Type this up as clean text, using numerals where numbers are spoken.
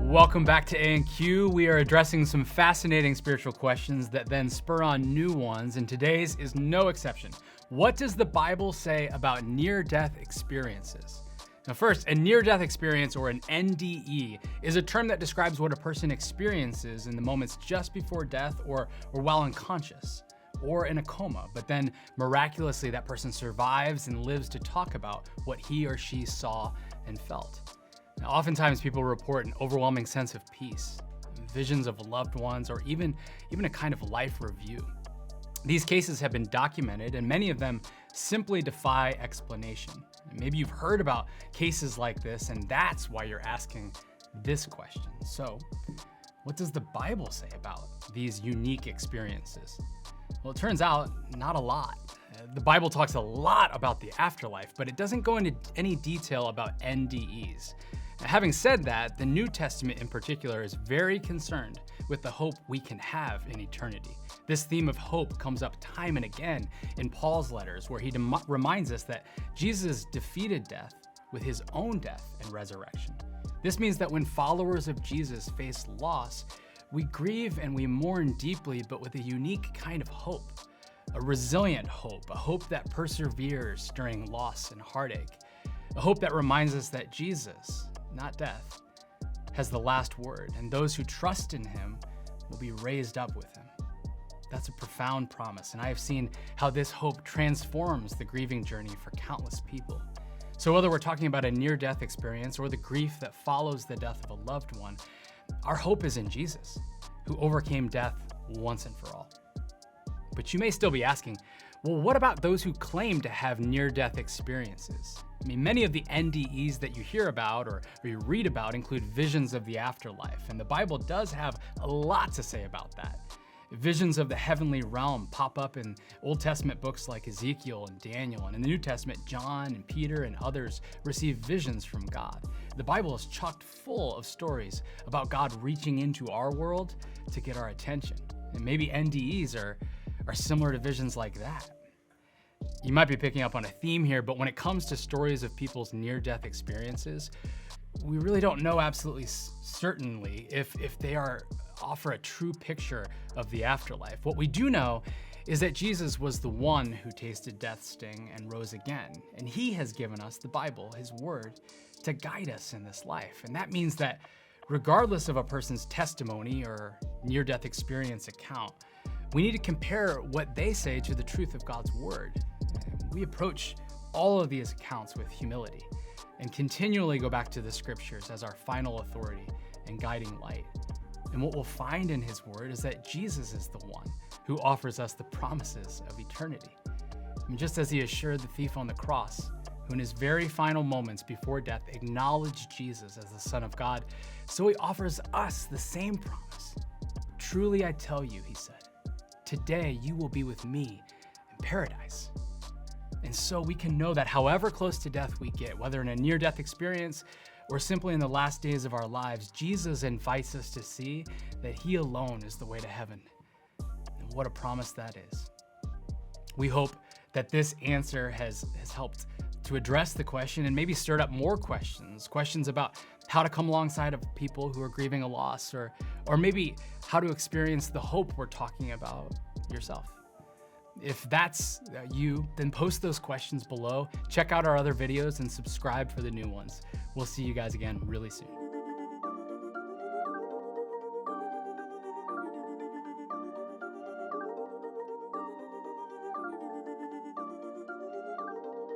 Welcome back to A&Q. We are addressing some fascinating spiritual questions that then spur on new ones, and today's is no exception. What does the Bible say about near-death experiences? Now first, a near-death experience, or an NDE, is a term that describes what a person experiences in the moments just before death or while unconscious or in a coma, but then miraculously that person survives and lives to talk about what he or she saw and felt. Now, oftentimes people report an overwhelming sense of peace, visions of loved ones, or even a kind of life review. These cases have been documented, and many of them simply defy explanation. And maybe you've heard about cases like this, and that's why you're asking this question. So, what does the Bible say about these unique experiences? Well, it turns out not a lot. The Bible talks a lot about the afterlife, but it doesn't go into any detail about NDEs. Now, having said that, the New Testament in particular is very concerned with the hope we can have in eternity. This theme of hope comes up time and again in Paul's letters, where he reminds us that Jesus defeated death with his own death and resurrection. This means that when followers of Jesus face loss, we grieve and we mourn deeply, but with a unique kind of hope, a resilient hope, a hope that perseveres during loss and heartache, a hope that reminds us that Jesus, not death, has the last word, and those who trust in him will be raised up with him. That's a profound promise, and I have seen how this hope transforms the grieving journey for countless people. So whether we're talking about a near-death experience or the grief that follows the death of a loved one, our hope is in Jesus, who overcame death once and for all. But you may still be asking, well, what about those who claim to have near-death experiences? I mean, many of the NDEs that you hear about or you read about include visions of the afterlife, and the Bible does have a lot to say about that. Visions of the heavenly realm pop up in Old Testament books like Ezekiel and Daniel, and in the New Testament, John and Peter and others receive visions from God. The Bible is chock full of stories about God reaching into our world to get our attention. And maybe NDEs are similar to visions like that. You might be picking up on a theme here, but when it comes to stories of people's near-death experiences, we really don't know absolutely certainly if they offer a true picture of the afterlife. What we do know is that Jesus was the one who tasted death's sting and rose again, and he has given us the Bible, his word, to guide us in this life. And that means that regardless of a person's testimony or near-death experience account, we need to compare what they say to the truth of God's word. We approach all of these accounts with humility and continually go back to the scriptures as our final authority and guiding light. And what we'll find in his word is that Jesus is the one who offers us the promises of eternity. And just as he assured the thief on the cross, who in his very final moments before death acknowledged Jesus as the Son of God, so he offers us the same promise. Truly I tell you, he said, today you will be with me in paradise. And so we can know that however close to death we get, whether in a near-death experience or simply in the last days of our lives, Jesus invites us to see that he alone is the way to heaven. And what a promise that is. We hope that this answer has helped to address the question and maybe stirred up more questions about how to come alongside of people who are grieving a loss, or maybe how to experience the hope we're talking about yourself. If that's you, then post those questions below. Check out our other videos and subscribe for the new ones. We'll see you guys again really soon.